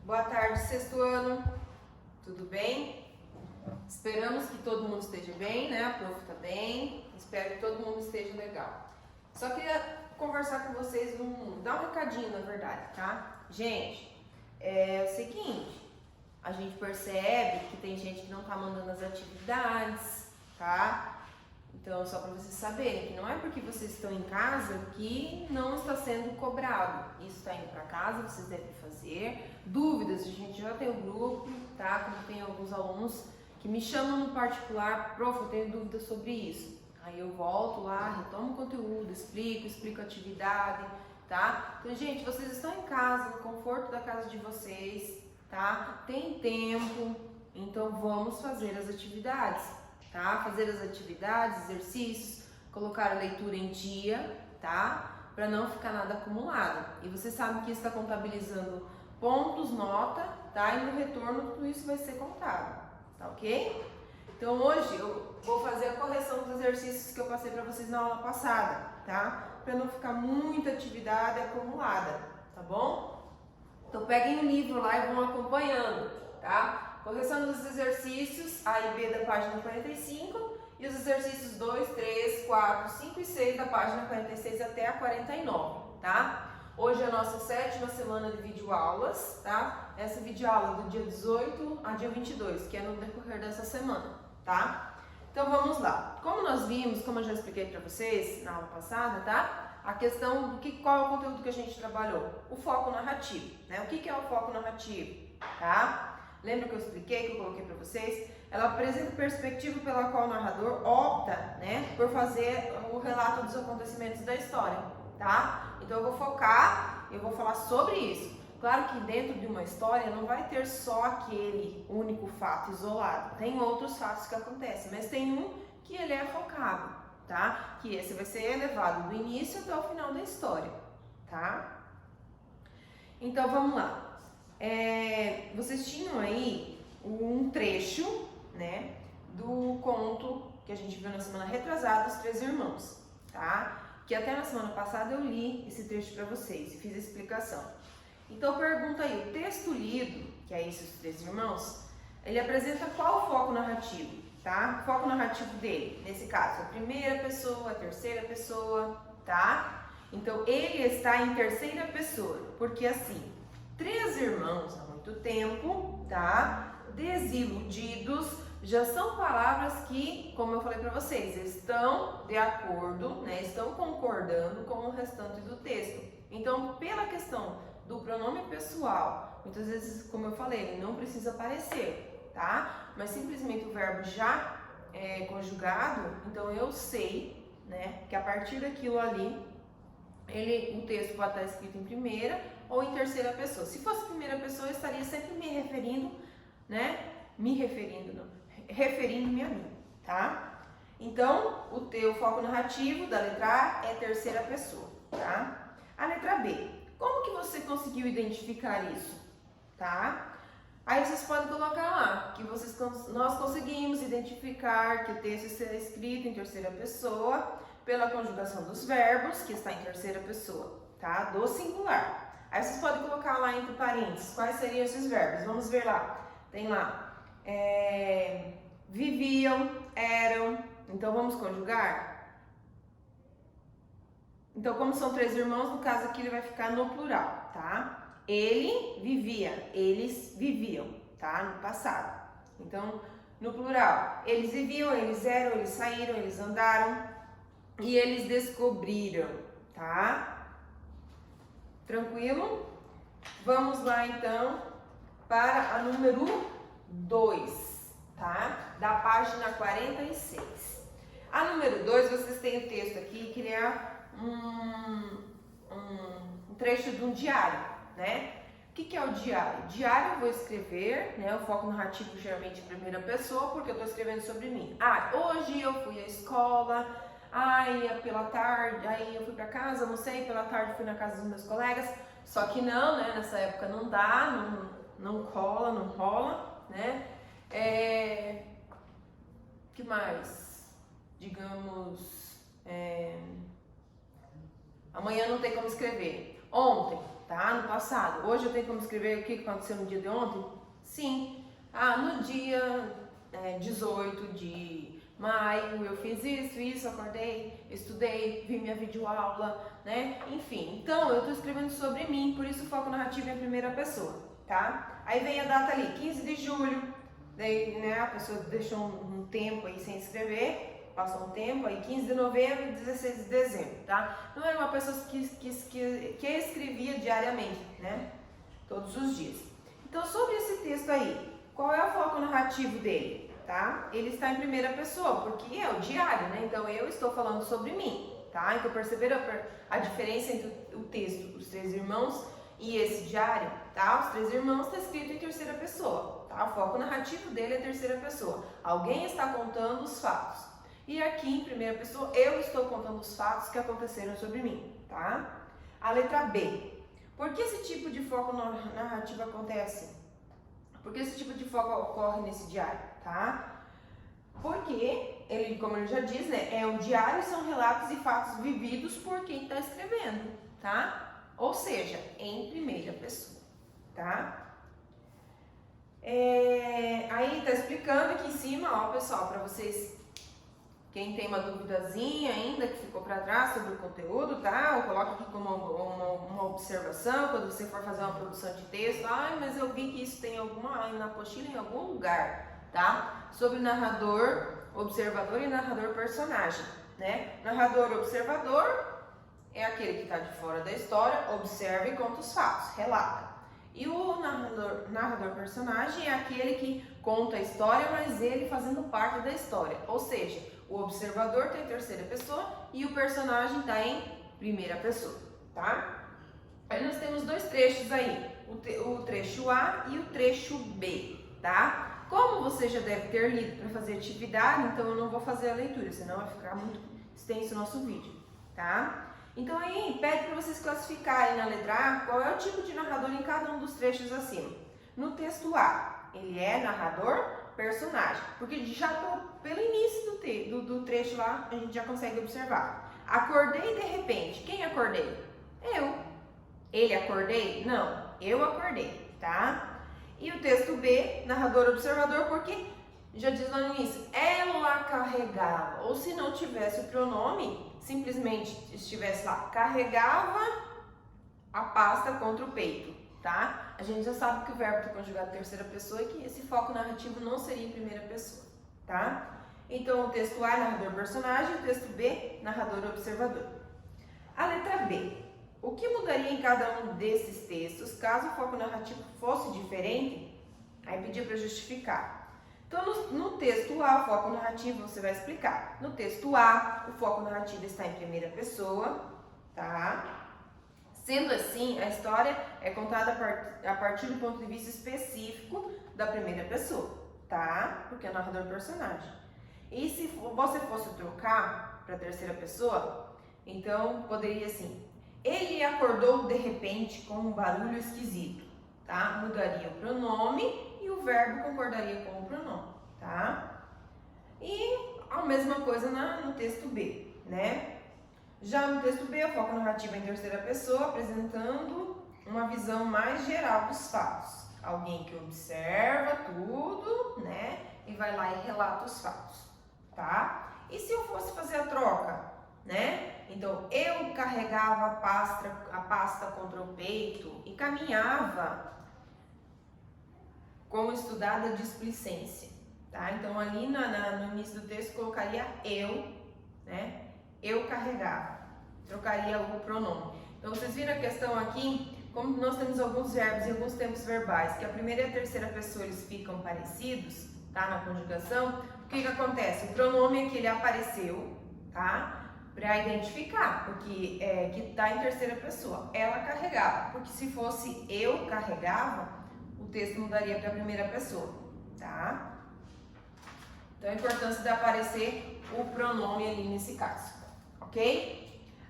Boa tarde, sexto ano. Tudo bem? Esperamos que todo mundo esteja bem, né? A prof tá bem. Espero que todo mundo esteja legal. Só queria conversar com vocês, dar um recadinho, na verdade, tá? Gente, é o seguinte, a gente percebe que tem gente que não tá mandando as atividades, tá? Então, só para vocês saberem que não é porque vocês estão em casa que não está sendo cobrado. Isso está indo para casa, vocês devem fazer. Dúvidas, a gente já tem o grupo, tá? Como tem alguns alunos que me chamam no particular, prof, eu tenho dúvidas sobre isso. Aí eu volto lá, retomo o conteúdo, explico a atividade, tá? Então, gente, vocês estão em casa, no conforto da casa de vocês, tá? Tem tempo, então vamos fazer as atividades. Tá? Fazer as atividades, exercícios, colocar a leitura em dia, tá? Para não ficar nada acumulado. E você sabe que isso está contabilizando pontos, nota, tá? E no retorno tudo isso vai ser contado, tá ok? Então hoje eu vou fazer a correção dos exercícios que eu passei para vocês na aula passada, tá? Para não ficar muita atividade acumulada, tá bom? Então peguem o livro lá e vão acompanhando, tá? Correção dos exercícios A e B da página 45 e os exercícios 2, 3, 4, 5 e 6 da página 46 até a 49, tá? Hoje é a nossa 7ª semana de videoaulas, tá? Essa videoaula do dia 18 a dia 22, que é no decorrer dessa semana, tá? Então vamos lá. Como nós vimos, como eu já expliquei para vocês na aula passada, tá? A questão do qual é o conteúdo que a gente trabalhou? O foco narrativo, né? O que é o foco narrativo, tá? Lembra que eu expliquei, que eu coloquei para vocês? Ela apresenta a perspectiva pela qual o narrador opta, né, por fazer o relato dos acontecimentos da história, tá? Então eu vou focar, eu vou falar sobre isso. Claro que dentro de uma história não vai ter só aquele único fato isolado. Tem outros fatos que acontecem, mas tem um que ele é focado, tá? Que esse vai ser elevado do início até o final da história, tá? Então vamos lá. Vocês tinham aí um trecho, né, do conto que a gente viu na semana retrasada, Os Três Irmãos, tá? Que até na semana passada eu li esse trecho para vocês e fiz a explicação. Então pergunta aí, o texto lido, que é esse Os Três Irmãos, ele apresenta qual foco narrativo, tá? O foco narrativo dele, nesse caso, a primeira pessoa, a terceira pessoa, tá? Então ele está em terceira pessoa, porque assim, 3 irmãos há muito tempo, tá? Desiludidos, já são palavras que, como eu falei para vocês, estão de acordo, né? Estão concordando com o restante do texto. Então, pela questão do pronome pessoal, muitas vezes, como eu falei, ele não precisa aparecer, tá? Mas simplesmente o verbo já é conjugado, então eu sei, né? Que a partir daquilo ali, o texto pode estar escrito em primeira ou em terceira pessoa. Se fosse primeira pessoa, eu estaria sempre me referindo, né? Referindo-me a mim, tá? Então, o foco narrativo da letra A é terceira pessoa, tá? A letra B, como que você conseguiu identificar isso, tá? Aí vocês podem colocar lá que nós conseguimos identificar que o texto será escrito em terceira pessoa pela conjugação dos verbos, que está em terceira pessoa, tá? Do singular. Aí vocês podem colocar lá entre parênteses quais seriam esses verbos. Vamos ver lá. Tem lá, viviam, eram. Então vamos conjugar? Então, como são 3 irmãos, no caso aqui ele vai ficar no plural, tá? Ele vivia, eles viviam, tá? No passado. Então, no plural, eles viviam, eles eram, eles saíram, eles andaram e eles descobriram, tá? Tranquilo? Vamos lá então para a número 2, tá? Da página 46. A número 2, vocês têm o texto aqui que ele é um trecho de um diário, né? O que é o diário? Diário eu vou escrever, né? O foco narrativo geralmente em primeira pessoa, porque eu estou escrevendo sobre mim. Hoje eu fui à escola, pela tarde, aí eu fui para casa, almocei, pela tarde fui na casa dos meus colegas. Só que não, né? Nessa época não dá, não cola, não rola, né? Que mais? Digamos, amanhã não tem como escrever. Ontem, tá? No passado. Hoje eu tenho como escrever o que aconteceu no dia de ontem? Sim. No dia 18 de maio eu fiz isso, acordei, estudei, vi minha videoaula, né? Enfim, então eu tô escrevendo sobre mim, por isso o foco narrativo é em primeira pessoa, tá? Aí vem a data ali, 15 de julho, daí, né, a pessoa deixou um tempo aí sem escrever, passou um tempo, aí 15 de novembro e 16 de dezembro, tá? Não era uma pessoa que escrevia diariamente, né? Todos os dias. Então, sobre esse texto aí, qual é o foco narrativo dele, tá? Ele está em primeira pessoa, porque é o diário, né? Então, eu estou falando sobre mim, tá? Então, perceberam a diferença entre o texto, os três irmãos e esse diário, tá? Os três irmãos está escrito em terceira pessoa, tá? O foco narrativo dele é terceira pessoa. Alguém está contando os fatos. E aqui, em primeira pessoa, eu estou contando os fatos que aconteceram sobre mim, tá? A letra B. Por que esse tipo de foco narrativo acontece? Por que esse tipo de foco ocorre nesse diário, tá? Porque, ele, como ele já diz, né, é um diário, são relatos e fatos vividos por quem está escrevendo, tá? Ou seja, em primeira pessoa, tá? Aí tá explicando aqui em cima, ó, pessoal, para vocês, quem tem uma duvidazinha ainda que ficou para trás sobre o conteúdo, tá? Eu coloco aqui como uma observação quando você for fazer uma produção de texto. Mas eu vi que isso tem na apostila em algum lugar, tá? Sobre narrador, observador e narrador personagem, né? Narrador observador é aquele que está de fora da história, observa e conta os fatos, relata. E o narrador personagem é aquele que conta a história, mas ele fazendo parte da história, ou seja, o observador está em terceira pessoa e o personagem está em primeira pessoa, tá? Aí nós temos dois trechos aí, o trecho A e o trecho B, tá? Como você já deve ter lido para fazer atividade, então eu não vou fazer a leitura, senão vai ficar muito extenso o nosso vídeo, tá? Então aí pede para vocês classificarem na letra A qual é o tipo de narrador em cada um dos trechos acima. No texto A, ele é narrador personagem, porque já pelo início do trecho lá a gente já consegue observar. Acordei de repente. Quem acordei? Eu. Ele acordei? Não, eu acordei, tá? E o texto B, narrador observador, porque já diz lá no início, ela carregava, ou se não tivesse o pronome, simplesmente estivesse lá, carregava a pasta contra o peito, tá? A gente já sabe que o verbo está conjugado em terceira pessoa e que esse foco narrativo não seria em primeira pessoa, tá? Então, o texto A é narrador personagem, o texto B, narrador observador. A letra B. O que mudaria em cada um desses textos caso o foco narrativo fosse diferente? Aí pedir para justificar. Então, no texto A, o foco narrativo você vai explicar. No texto A, o foco narrativo está em primeira pessoa, tá? Sendo assim, a história é contada a partir do ponto de vista específico da primeira pessoa, tá? Porque é o narrador personagem. E se você fosse trocar para a terceira pessoa, então poderia assim: ele acordou de repente com um barulho esquisito, tá? Mudaria o pronome e o verbo concordaria com o pronome, tá? E a mesma coisa no texto B, né? Já no texto B, o foco narrativo é em terceira pessoa, apresentando uma visão mais geral dos fatos. Alguém que observa tudo, né? E vai lá e relata os fatos, tá? E se eu fosse fazer a troca, né? Então, eu carregava a pasta contra o peito e caminhava como estudada displicência, tá? Então, ali no início do texto, colocaria eu, né? Eu carregava, trocaria o pronome. Então, vocês viram a questão aqui, como nós temos alguns verbos e alguns tempos verbais, que a primeira e a terceira pessoa eles ficam parecidos, tá? Na conjugação, o que acontece? O pronome aqui ele apareceu, tá? Para identificar, porque que está em terceira pessoa. Ela carregava, porque se fosse eu carregava, o texto mudaria para a primeira pessoa, tá? Então, a importância de aparecer o pronome ali nesse caso, ok?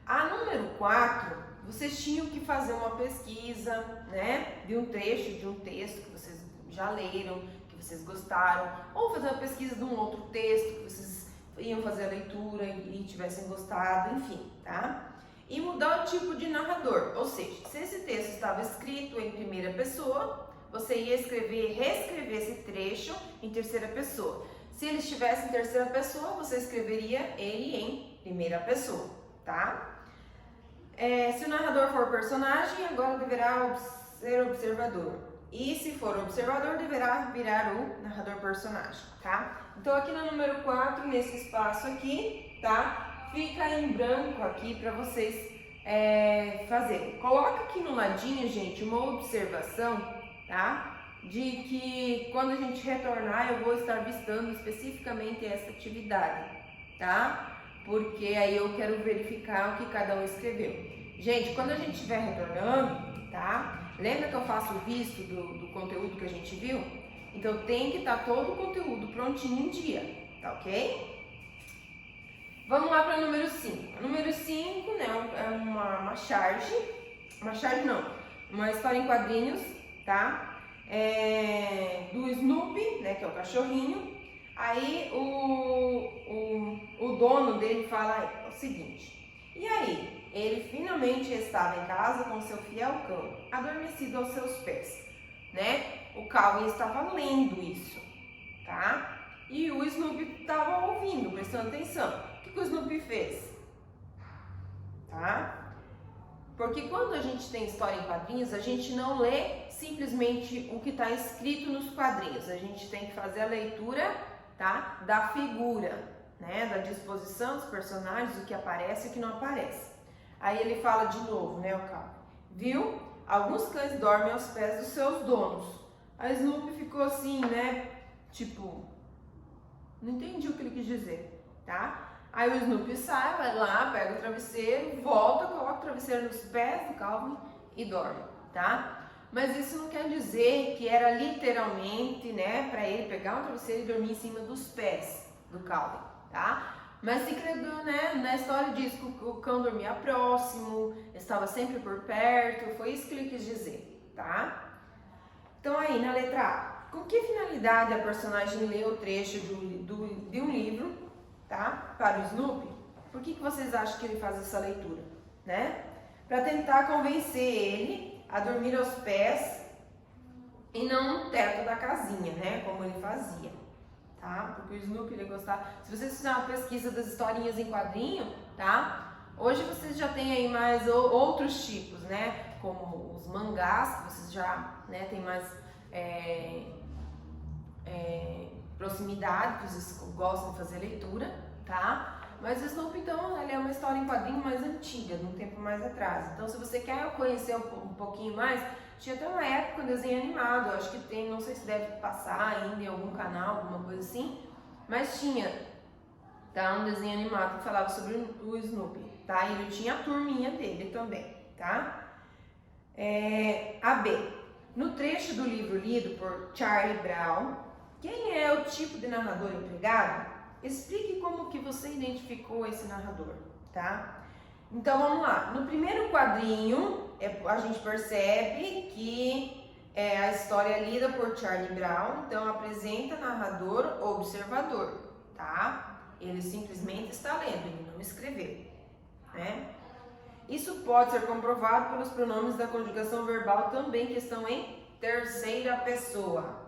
A número 4, vocês tinham que fazer uma pesquisa, né, de um trecho de um texto que vocês já leram, que vocês gostaram, ou fazer uma pesquisa de um outro texto que vocês iam fazer a leitura e tivessem gostado, enfim, tá? e mudar o tipo de narrador. Ou seja, se esse texto estava escrito em primeira pessoa, você ia reescrever esse trecho em terceira pessoa. Se ele estivesse em terceira pessoa, você escreveria ele em primeira pessoa, tá? Se o narrador for personagem, agora deverá ser observador. E se for observador, deverá virar o narrador personagem, tá? Então aqui no número 4, nesse espaço aqui, tá? Fica em branco aqui para vocês fazerem. Coloca aqui no ladinho, gente, uma observação, tá? De que quando a gente retornar, eu vou estar vistando especificamente essa atividade, tá? Porque aí eu quero verificar o que cada um escreveu. Gente, quando a gente estiver retornando, tá? Lembra que eu faço o visto do conteúdo que a gente viu? Então tem que estar todo o conteúdo prontinho em dia, tá ok? Vamos lá para o número 5. O número 5, né, é uma história em quadrinhos, tá? Do Snoopy, né, que é o cachorrinho. Aí o dono dele fala o seguinte: e aí, ele finalmente estava em casa com seu fiel cão, adormecido aos seus pés, né? O Calvin estava lendo isso, tá? E o Snoopy estava ouvindo, prestando atenção. O que o Snoopy fez? Tá? Porque quando a gente tem história em quadrinhos, a gente não lê simplesmente o que está escrito nos quadrinhos. A gente tem que fazer a leitura, tá? Da figura, né? Da disposição dos personagens, o que aparece e o que não aparece. Aí ele fala de novo, né, o Calvin? Viu? Alguns cães dormem aos pés dos seus donos. A Snoopy ficou assim, né? Tipo, não entendi o que ele quis dizer, tá? Aí o Snoopy sai, vai lá, pega o travesseiro, volta, coloca o travesseiro nos pés do Calvin e dorme, tá? Mas isso não quer dizer que era literalmente, né, para ele pegar um travesseiro e dormir em cima dos pés do Calvin, tá? Mas se crendo, né, na história diz que o cão dormia próximo, estava sempre por perto, foi isso que ele quis dizer, tá? Então aí, na letra A, com que finalidade a personagem lê o trecho de um livro, tá, para o Snoopy? Por que vocês acham que ele faz essa leitura, né? Para tentar convencer ele a dormir aos pés e não no teto da casinha, né, como ele fazia, tá? Porque o Snoopy ele gostava. Se vocês fizerem uma pesquisa das historinhas em quadrinho, tá? Hoje vocês já têm aí mais outros tipos, né? Como os mangás, que vocês já, né, tem mais proximidade, que vocês gostam de fazer leitura, tá? Mas o Snoopy, então, ele é uma história em quadrinho mais antiga, de um tempo mais atrás. Então, se você quer conhecer um pouquinho mais, tinha até uma época um desenho animado, eu acho que tem, não sei se deve passar ainda em algum canal, alguma coisa assim, mas tinha, tá? Um desenho animado que falava sobre o Snoopy, tá? E ele tinha a turminha dele também, tá? A B. No trecho do livro lido por Charlie Brown, quem é o tipo de narrador empregado? Explique como que você identificou esse narrador, tá? Então vamos lá. No primeiro quadrinho, a gente percebe que a história é lida por Charlie Brown, então apresenta narrador observador, tá? Ele simplesmente está lendo, ele não escreveu, né? Isso pode ser comprovado pelos pronomes da conjugação verbal também, que estão em terceira pessoa.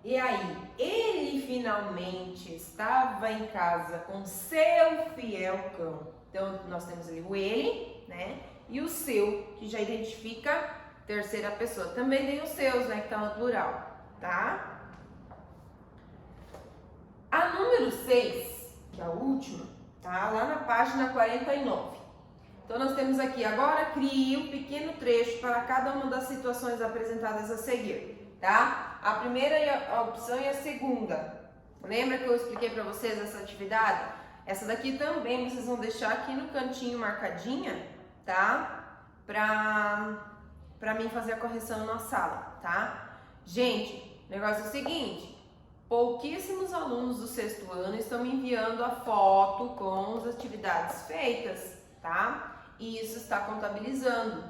E aí, ele finalmente estava em casa com seu fiel cão. Então, nós temos ali o ele, né? E o seu, que já identifica terceira pessoa. Também tem os seus, né? Que tá no plural, tá? A número 6, que é a última, tá? Lá na página 49. Então, nós temos aqui, agora crie um pequeno trecho para cada uma das situações apresentadas a seguir, tá? A primeira opção e a segunda. Lembra que eu expliquei para vocês essa atividade? Essa daqui também vocês vão deixar aqui no cantinho marcadinha, tá? Pra mim fazer a correção na sala, tá? Gente, o negócio é o seguinte. Pouquíssimos alunos do 6º ano estão me enviando a foto com as atividades feitas, tá? E isso está contabilizando,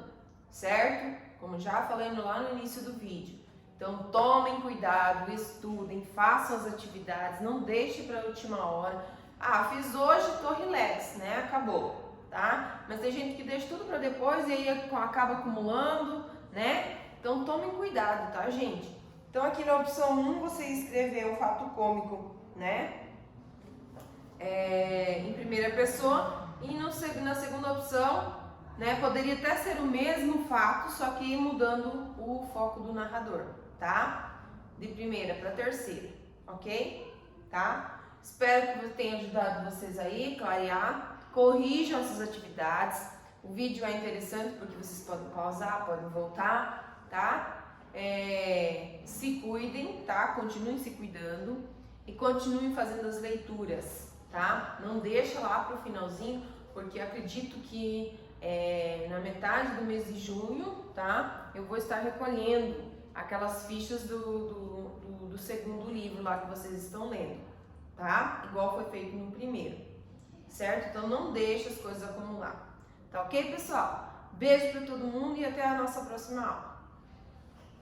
certo? Como já falei lá no início do vídeo. Então, tomem cuidado, estudem, façam as atividades, não deixem para a última hora. Ah, fiz hoje, tô relax, né? Acabou. tá? Mas tem gente que deixa tudo para depois e aí acaba acumulando, né? Então tomem cuidado, tá, gente? Então aqui na opção 1 você escreveu o fato cômico, né? Em primeira pessoa, e na segunda opção, né, poderia até ser o mesmo fato, só que mudando o foco do narrador, tá? De primeira para terceira, ok? Tá? Espero que tenha ajudado vocês aí, clarear, corrijam essas atividades. O vídeo é interessante porque vocês podem pausar, podem voltar, tá? Se cuidem, tá? Continuem se cuidando e continuem fazendo as leituras, tá? Não deixa lá pro finalzinho, porque acredito que na metade do mês de junho, tá? Eu vou estar recolhendo aquelas fichas do segundo livro lá que vocês estão lendo, tá? Igual foi feito no primeiro, certo? Então não deixa as coisas acumular, tá ok, pessoal? Beijo para todo mundo e até a nossa próxima aula.